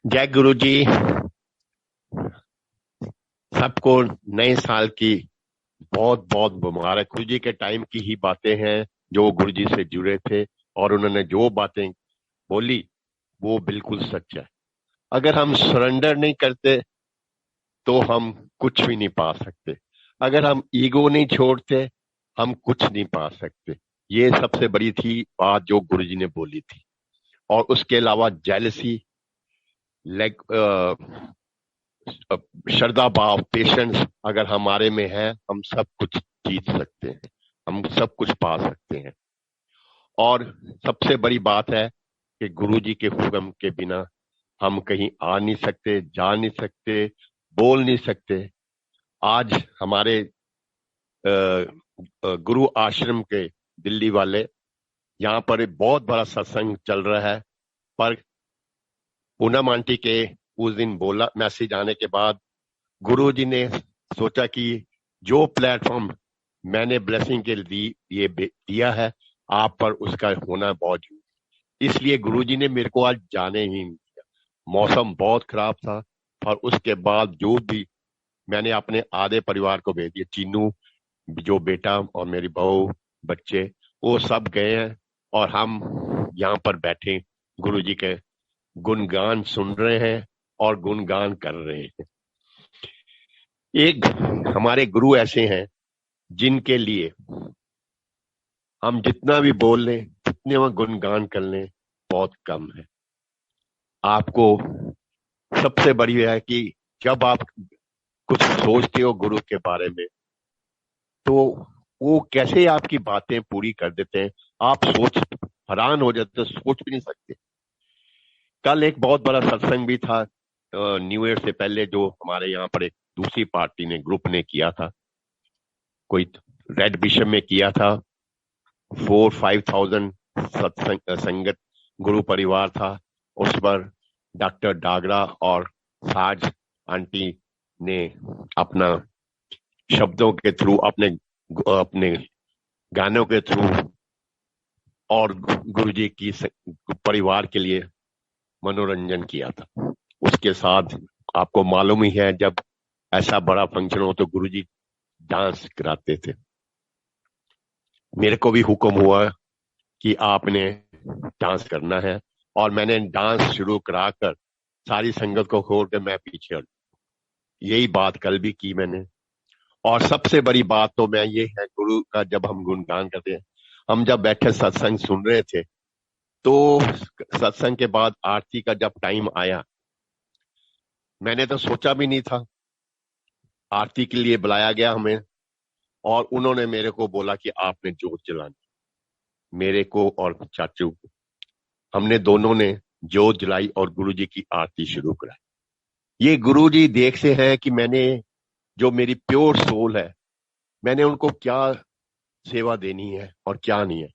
जय गुरु जी। सबको नए साल की बहुत बहुत मुबारक। गुरु जी के टाइम की ही बातें हैं जो गुरु जी से जुड़े थे, और उन्होंने जो बातें बोली वो बिल्कुल सच है। अगर हम सरेंडर नहीं करते तो हम कुछ भी नहीं पा सकते। अगर हम ईगो नहीं छोड़ते हम कुछ नहीं पा सकते। ये सबसे बड़ी थी बात जो गुरु जी ने बोली थी। और उसके अलावा जेलसी, लाइक श्रद्धा भाव, पेशेंस अगर हमारे में है हम सब कुछ जीत सकते हैं, हम सब कुछ पा सकते हैं। और सबसे बड़ी बात है कि गुरु जी के हुक्म के बिना हम कहीं आ नहीं सकते, जा नहीं सकते, बोल नहीं सकते। आज हमारे गुरु आश्रम के दिल्ली वाले यहाँ पर एक बहुत बड़ा सत्संग चल रहा है। पर पूनम आंटी के उस दिन बोला मैसेज आने के बाद गुरु जी ने सोचा कि जो प्लेटफॉर्म मैंने ब्लेसिंग के लिए दिया है आप पर, उसका होना बहुत जरूरी। इसलिए गुरु जी ने मेरे को आज जाने ही नहीं दिया। मौसम बहुत खराब था, और उसके बाद जो भी मैंने अपने आधे परिवार को भेज दिया। चीनू, जो बेटा और मेरी बहू, बच्चे, वो सब गए हैं। और हम यहाँ पर बैठे गुरु जी के गुणगान सुन रहे हैं और गुणगान कर रहे हैं। एक हमारे गुरु ऐसे हैं जिनके लिए हम जितना भी बोल लें, जितने वो गुणगान कर लें, बहुत कम है। आपको सबसे बड़ी है कि जब आप कुछ सोचते हो गुरु के बारे में, तो वो कैसे आपकी बातें पूरी कर देते हैं। आप सोच हैरान हो जाते हो, सोच भी नहीं सकते। कल एक बहुत बड़ा सत्संग भी था न्यू ईयर से पहले, जो हमारे यहाँ पर एक दूसरी पार्टी ने, ग्रुप ने किया था। कोई रेड बिशप में किया था। 4-5 थाउजेंड सत्संग संगत गुरु परिवार था। उस पर डॉक्टर डागरा और साज आंटी ने अपना शब्दों के थ्रू, अपने अपने गानों के थ्रू, और गुरु जी की परिवार के लिए मनोरंजन किया था। उसके साथ आपको मालूम ही है, जब ऐसा बड़ा फंक्शन हो तो गुरु जी डांस कराते थे। मेरे को भी हुक्म हुआ कि आपने डांस करना है, और मैंने डांस शुरू कराकर सारी संगत को खोल कर मैं पीछे हट। यही बात कल भी की मैंने। और सबसे बड़ी बात तो मैं ये है, गुरु का जब हम गुणगान करते हैं, हम जब बैठे सत्संग सुन रहे थे, तो सत्संग के बाद आरती का जब टाइम आया, मैंने तो सोचा भी नहीं था। आरती के लिए बुलाया गया हमें, और उन्होंने मेरे को बोला कि आपने जोत जलानी। मेरे को और चाचू को, हमने दोनों ने जोत जलाई और गुरु जी की आरती शुरू कराई। ये गुरु जी देख से है कि मैंने, जो मेरी प्योर सोल है, मैंने उनको क्या सेवा देनी है और क्या नहीं है।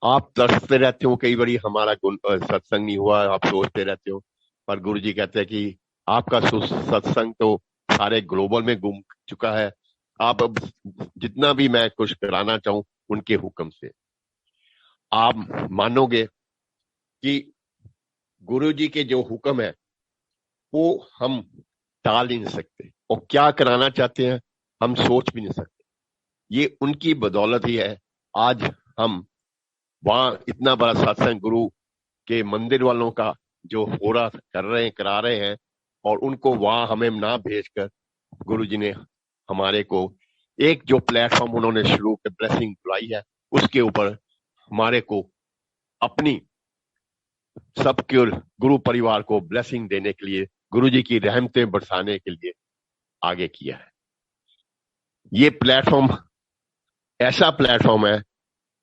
आप तरसते रहते हो, कई बारी हमारा सत्संग नहीं हुआ, आप सोचते रहते हो। पर गुरु जी कहते हैं कि आपका सत्संग तो सारे ग्लोबल में घूम चुका है। आप अब जितना भी मैं कुछ कराना चाहूं, उनके हुक्म से। आप मानोगे कि गुरु जी के जो हुक्म है वो हम टाल ही नहीं सकते, और क्या कराना चाहते हैं हम सोच भी नहीं सकते। ये उनकी बदौलत ही है आज हम वहां इतना बड़ा सत्संग गुरु के मंदिर वालों का जो हो रहा कर रहे हैं, करा रहे हैं। और उनको वहां हमें ना भेजकर गुरु जी ने हमारे को एक जो प्लेटफॉर्म उन्होंने शुरू के ब्लेसिंग बुलाई है, उसके ऊपर हमारे को अपनी सबके गुरु परिवार को ब्लेसिंग देने के लिए, गुरु जी की रहमतें बरसाने के लिए आगे किया है। ये प्लेटफॉर्म ऐसा प्लेटफॉर्म है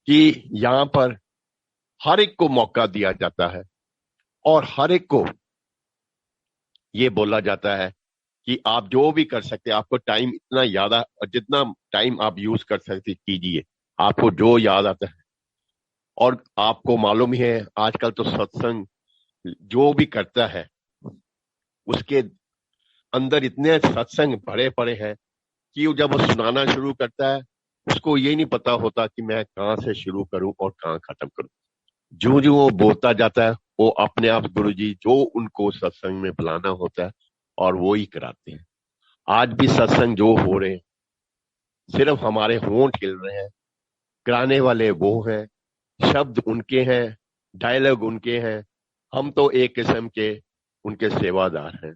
कि यहाँ पर हर एक को मौका दिया जाता है, और हर एक को ये बोला जाता है कि आप जो भी कर सकते हैं, आपको टाइम इतना ज्यादा, जितना टाइम आप यूज कर सकते कीजिए, आपको जो याद आता है। और आपको मालूम ही है आजकल तो सत्संग जो भी करता है, उसके अंदर इतने सत्संग भरे पड़े हैं कि वो जब वो सुनाना शुरू करता है, उसको ये नहीं पता होता कि मैं कहाँ से शुरू करूं और कहाँ खत्म करूं। जो जो वो बोलता जाता है वो अपने आप गुरुजी जो उनको सत्संग में बुलाना होता है और वो ही कराते हैं। आज भी सत्संग जो हो रहे हैं सिर्फ हमारे होंठ हिल रहे हैं, कराने वाले वो हैं, शब्द उनके हैं, डायलॉग उनके हैं। हम तो एक किस्म के उनके सेवादार हैं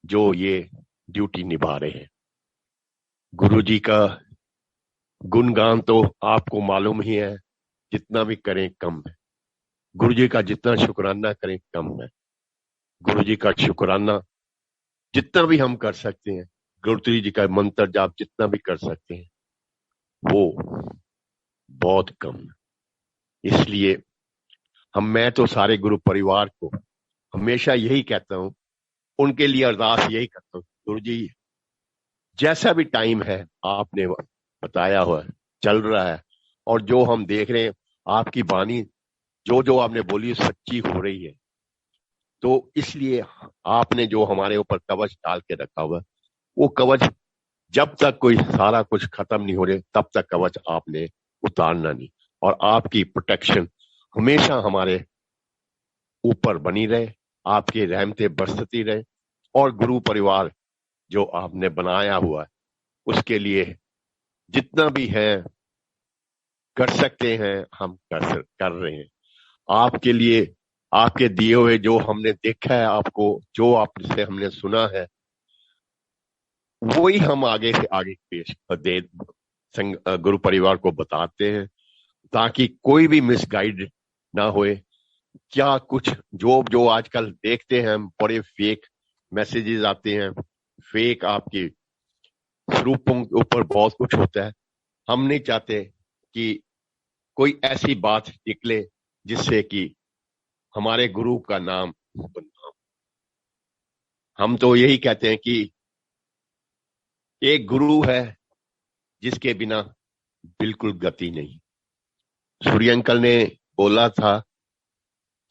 जो ये ड्यूटी निभा रहे हैं। गुरुजी का गुणगान तो आपको मालूम ही है, जितना भी करें कम है। गुरुजी का जितना शुक्राना करें कम है। गुरुजी का शुक्राना जितना भी हम कर सकते हैं, गुरुजी जी का मंत्र जाप जितना भी कर सकते हैं, वो बहुत कम है। इसलिए मैं तो सारे गुरु परिवार को हमेशा यही कहता हूं, उनके लिए अरदास यही करता हूं, गुरु जी जैसा भी टाइम है आपने बताया हुआ चल रहा है, और जो हम देख रहे हैं आपकी वाणी जो जो आपने बोली सच्ची हो रही है, तो इसलिए आपने जो हमारे ऊपर कवच डाल के रखा हुआ है, वो कवच जब तक कोई सारा कुछ खत्म नहीं हो रहे तब तक कवच आपने उतारना नहीं, और आपकी प्रोटेक्शन हमेशा हमारे ऊपर बनी रहे, आपकी रहमतें बरसती रहे, और गुरु परिवार जो आपने बनाया हुआ है उसके लिए जितना भी है कर सकते हैं हम कर रहे हैं। आपके लिए आपके दिए हुए जो हमने देखा है, आपको जो आपसे हमने सुना है, वही हम आगे से आगे पेश दे गुरु परिवार को बताते हैं, ताकि कोई भी मिसगाइड ना होए। क्या कुछ जो जो आजकल देखते हैं हम, बड़े फेक मैसेजेस आते हैं, फेक आपके स्वरूपों के ऊपर बहुत कुछ होता है। हम नहीं चाहते कि कोई ऐसी बात निकले जिससे कि हमारे गुरु का नाम बदनाम। हम तो यही कहते हैं कि एक गुरु है जिसके बिना बिल्कुल गति नहीं। सूर्य अंकल ने बोला था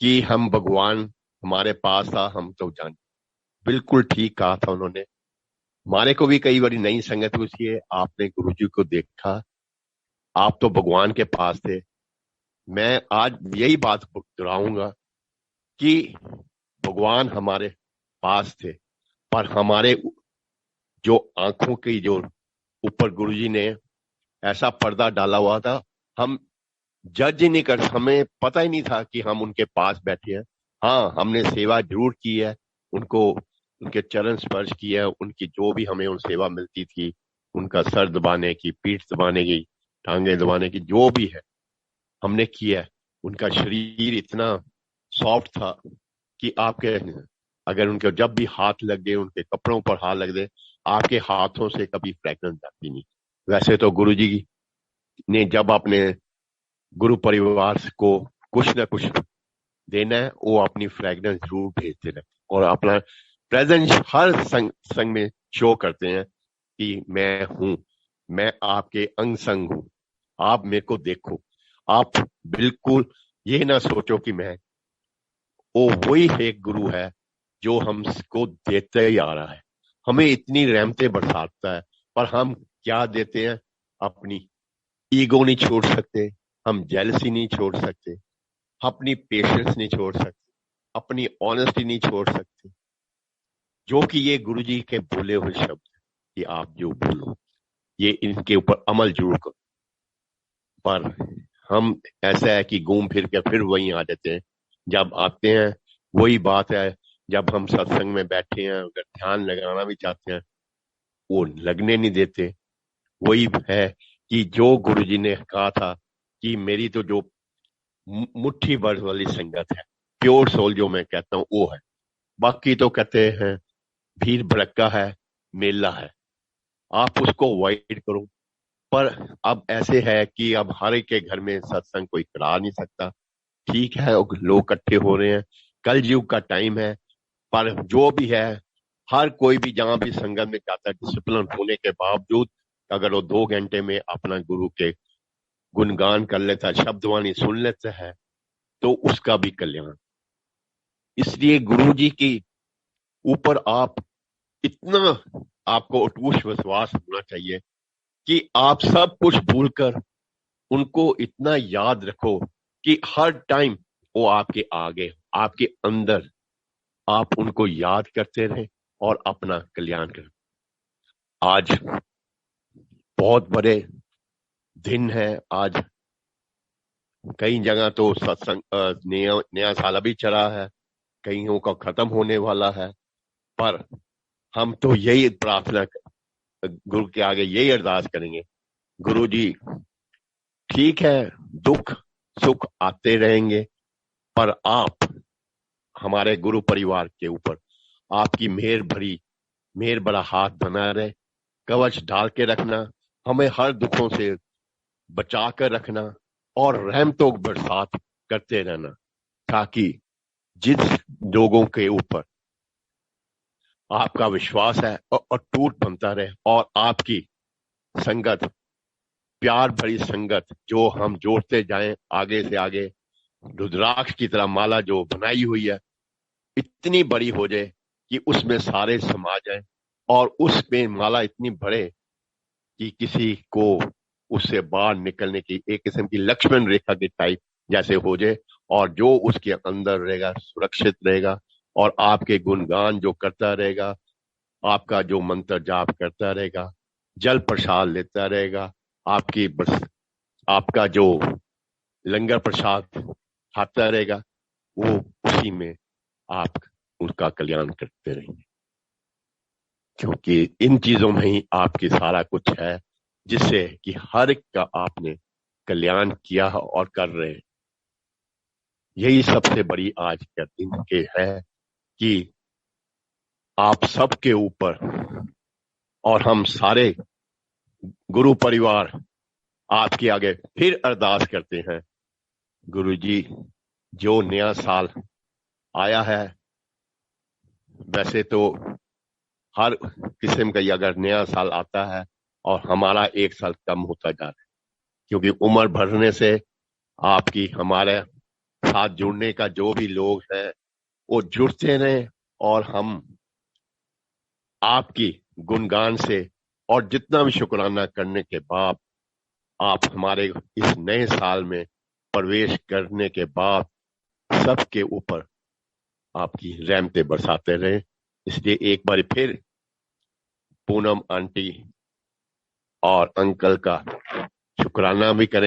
कि हम भगवान हमारे पास था हम तो जान, बिल्कुल ठीक कहा था उन्होंने। हमारे को भी कई बार नई संगत हुई है, आपने गुरु जी को देखा, आप तो भगवान के पास थे। मैं आज यही बात दोहराऊंगा कि भगवान हमारे पास थे, पर हमारे जो आंखों की जो ऊपर गुरुजी ने ऐसा पर्दा डाला हुआ था, हम जज ही नहीं कर, हमें पता ही नहीं था कि हम उनके पास बैठे हैं। हाँ, हमने सेवा जरूर की है, उनको उनके चरण स्पर्श किया है, उनकी जो भी हमें उन सेवा मिलती थी, उनका सर दबाने की, पीठ दबाने की, टांगे दबाने की, जो भी है हमने किया है। उनका शरीर इतना सॉफ्ट था कि आपके अगर उनके जब भी हाथ लग गए, उनके कपड़ों पर हाथ लग गए, आपके हाथों से कभी फ्रैग्रेंस जाती नहीं। वैसे तो गुरुजी ने जब अपने गुरु परिवार को कुछ ना कुछ देना है, वो अपनी फ्रैग्रेंस जरूर भेजते रहते, और अपना प्रेजेंस हर संग में शो करते हैं कि मैं हूं, मैं आपके अंग संग हूं, आप मेरे को देखो। आप बिल्कुल ये ना सोचो कि मैं, वो वही एक गुरु है जो हमको देते ही आ रहा है, हमें इतनी रहमतें बरसाता है, पर हम क्या देते हैं? अपनी ईगो नहीं छोड़ सकते, हम जेलसी नहीं छोड़ सकते, अपनी पेशेंस नहीं छोड़ सकते, अपनी ऑनेस्टी नहीं छोड़ सकते, जो कि ये गुरुजी के बोले हुए शब्द कि आप जो बोलो ये इनके ऊपर अमल जरूर करो। पर हम ऐसा है कि घूम फिर के फिर वहीं आ जाते हैं। जब आते हैं वही बात है, जब हम सत्संग में बैठे हैं अगर ध्यान लगाना भी चाहते हैं वो लगने नहीं देते। वही है कि जो गुरुजी ने कहा था कि मेरी तो जो मुट्ठी भर वाली संगत है, प्योर सोल जो मैं कहता हूँ वो है, बाकी तो कहते हैं भीड़ भड़का है, मेला है, आप उसको अवॉइड करो। पर अब ऐसे है कि अब हर एक के घर में सत्संग कोई करा नहीं सकता। ठीक है, लोग इकट्ठे हो रहे हैं, कल युग का टाइम है, पर जो भी है हर कोई भी जहां भी संगत में जाता है, डिसिप्लिन होने के बावजूद अगर वो 2 घंटे में अपना गुरु के गुणगान कर लेता है, शब्दवाणी सुन लेता है, तो उसका भी कल्याण। इसलिए गुरु जी की ऊपर आप इतना, आपको अटूट विश्वास होना चाहिए कि आप सब कुछ भूलकर उनको इतना याद रखो कि हर टाइम वो आपके आगे, आपके अंदर, आप उनको याद करते रहें और अपना कल्याण करें। आज बहुत बड़े दिन है। आज कई जगह तो सत्संग नया नया साल अभी चला है, कईयों का खत्म होने वाला है। पर हम तो यही प्रार्थना, गुरु के आगे यही अरदास करेंगे, गुरु जी ठीक है, दुख सुख आते रहेंगे, पर आप हमारे गुरु परिवार के ऊपर आपकी मेहर बड़ा हाथ बना रहे, कवच डाल के रखना, हमें हर दुखों से बचा कर रखना और रहमतों की बरसात करते रहना, ताकि जिस लोगों के ऊपर आपका विश्वास है और अटूट बनता रहे, और आपकी संगत, प्यार भरी संगत जो हम जोड़ते जाएं आगे से आगे, रुद्राक्ष की तरह माला जो बनाई हुई है इतनी बड़ी हो जाए कि उसमें सारे समा जाए, और उसमें माला इतनी बढ़े कि किसी को उससे बाहर निकलने की एक किस्म की लक्ष्मण रेखा के टाइप जैसे हो जाए, और जो उसके अंदर रहेगा सुरक्षित रहेगा, और आपके गुणगान जो करता रहेगा, आपका जो मंत्र जाप करता रहेगा, जल प्रसाद लेता रहेगा, आपका जो लंगर प्रसाद खाता रहेगा, वो उसी में आप उनका कल्याण करते रहेंगे, क्योंकि इन चीजों में ही आपकी सारा कुछ है, जिससे कि हर एक का आपने कल्याण किया और कर रहे हैं। यही सबसे बड़ी आज का दिन के है कि आप सबके ऊपर और हम सारे गुरु परिवार आपके आगे फिर अरदास करते हैं, गुरु जी जो नया साल आया है, वैसे तो हर किस्म का अगर नया साल आता है और हमारा एक साल कम होता जा रहा है, क्योंकि उम्र बढ़ने से आपकी हमारे साथ जुड़ने का जो भी लोग हैं वो जुड़ते रहे, और हम आपकी गुणगान से और जितना भी शुक्राना करने के बाद आप हमारे इस नए साल में प्रवेश करने के बाद सबके ऊपर आपकी रहमतें बरसाते रहे। इसलिए एक बार फिर पूनम आंटी और अंकल का शुक्राना भी करें।